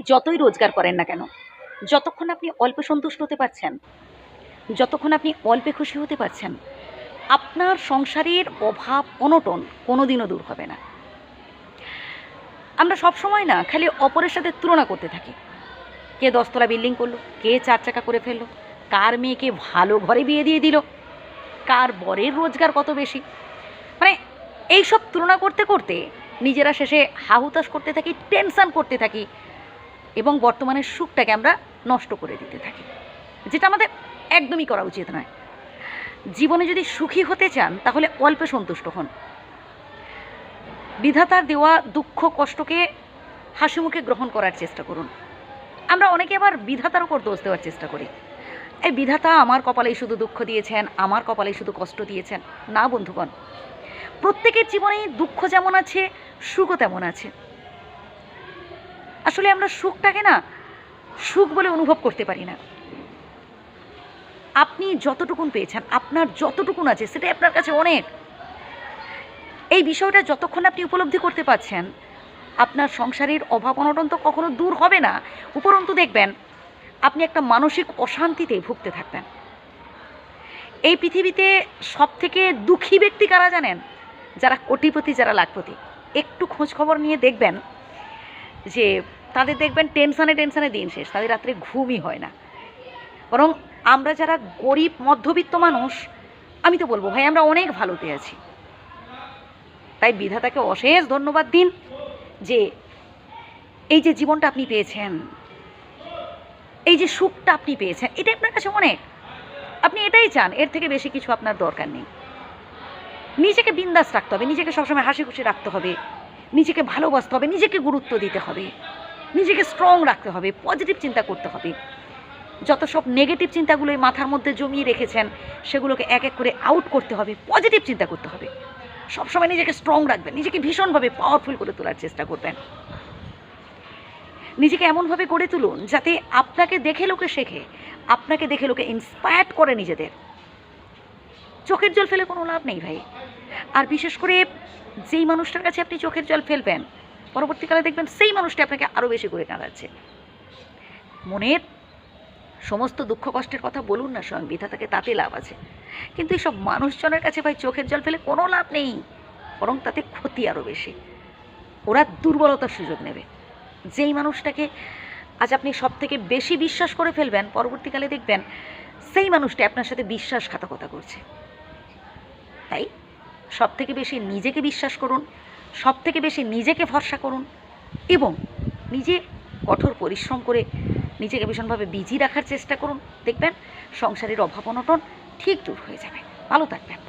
যতই রোজগার করেন না কেন, যতক্ষণ আপনি অল্পে সন্তুষ্ট হতে পারছেন, যতক্ষণ আপনি অল্পে খুশি হতে পারছেন, আপনার সংসারের অভাব অনটন কোনোদিনও দূর হবে না। আমরা সবসময় না খালি অপরের সাথে তুলনা করতে থাকি। কে 10 তলা বিল্ডিং করলো, কে 4 চাকা করে ফেললো, কার মেয়েকে ভালো ঘরে বিয়ে দিয়ে দিল, কার বরের রোজগার কত বেশি। মানে এইসব তুলনা করতে করতে নিজেরা শেষে হাহুতাশ করতে থাকি, টেনশন করতে থাকি এবং বর্তমানের সুখটাকে আমরা নষ্ট করে দিতে থাকি, যেটা আমাদের একদমই করা উচিত নয়। জীবনে যদি সুখী হতে চান তাহলে অল্পে সন্তুষ্ট হন। বিধাতার দেওয়া দুঃখ কষ্টকে হাসি মুখে গ্রহণ করার চেষ্টা করুন। আমরা অনেকে আবার বিধাতার ওপর দোষ দেওয়ার চেষ্টা করি। এই বিধাতা আমার কপালেই শুধু দুঃখ দিয়েছেন, আমার কপালেই শুধু কষ্ট দিয়েছেন। না বন্ধুগণ, প্রত্যেকের জীবনেই দুঃখ যেমন আছে, সুখও তেমন আছে। আসলে আমরা সুখটাকে না সুখ বলে অনুভব করতে পারি না। আপনি যতটুকুন পেয়েছেন, আপনার যতটুকুন আছে সেটাই আপনার কাছে অনেক। এই বিষয়টা যতক্ষণ আপনি উপলব্ধি করতে পারছেন, আপনার সংসারের অভাব অনটন তো কখনো দূর হবে না, উপরন্তু দেখবেন আপনি একটা মানসিক অশান্তিতে ভুগতে থাকবেন। এই পৃথিবীতে সবথেকে দুঃখী ব্যক্তি কারা জানেন? যারা কোটিপতি, যারা লাখপতি। একটু খোঁজ খবর নিয়ে দেখবেন যে তাদের দেখবেন টেনশানে টেনশানে দিন শেষ, তাদের রাত্রে ঘুমই হয় না। বরং আমরা যারা গরিব মধ্যবিত্ত মানুষ, আমি তো বলবো ভাই আমরা অনেক ভালোতে আছি। তাই বিধাতাকে অশেষ ধন্যবাদ দিন যে এই যে জীবনটা আপনি পেয়েছেন, এই যে সুখটা আপনি পেয়েছেন, এটা আপনার কাছে অনেক। আপনি এটাই চান, এর থেকে বেশি কিছু আপনার দরকার নেই। নিজেকে বিন্দাস রাখতে হবে, নিজেকে সবসময় হাসি খুশি রাখতে হবে, নিজেকে ভালোবাসতে হবে, নিজেকে গুরুত্ব দিতে হবে, নিজেকে স্ট্রং রাখতে হবে, পজিটিভ চিন্তা করতে হবে। যত সব নেগেটিভ চিন্তাগুলো মাথার মধ্যে জমিয়ে রেখেছেন সেগুলোকে এক এক করে আউট করতে হবে, পজিটিভ চিন্তা করতে হবে। সবসময় নিজেকে স্ট্রং রাখবেন, নিজেকে ভীষণভাবে পাওয়ারফুল করে তোলার চেষ্টা করবেন। নিজেকে এমনভাবে গড়ে তুলুন যাতে আপনাকে দেখে লোকে শেখে, আপনাকে দেখে লোকে ইন্সপায়ার্ড করে নিজেদের। চোখের জল ফেলে কোনো লাভ নেই ভাই। আর বিশেষ করে যেই মানুষটার কাছে আপনি চোখের জল ফেলবেন, পরবর্তীকালে দেখবেন সেই মানুষটি আপনাকে আরও বেশি করে কাঁদাচ্ছে। মনের সমস্ত দুঃখ কষ্টের কথা বলুন না স্বয়ং বিধাতাকে, তাতে লাভ আছে। কিন্তু এইসব মানুষজনের কাছে ভাই চোখের জল ফেলে কোনো লাভ নেই, বরং তাতে ক্ষতি আরও বেশি। ওরা দুর্বলতার সুযোগ নেবে। যেই মানুষটাকে আজ আপনি সব থেকে বেশি বিশ্বাস করে ফেলবেন, পরবর্তীকালে দেখবেন সেই মানুষটা আপনার সাথে বিশ্বাসঘাতকতা করছে। তাই সব থেকে বেশি নিজেকে বিশ্বাস করুন, সব থেকে বেশি নিজেকে ভরসা করুন এবং নিজে কঠোর পরিশ্রম করে নিজেকে ভীষণভাবে বিজি রাখার চেষ্টা করুন। দেখবেন সংসারের অভাব অনটন ঠিক দূর হয়ে যাবে। ভালো থাকবেন।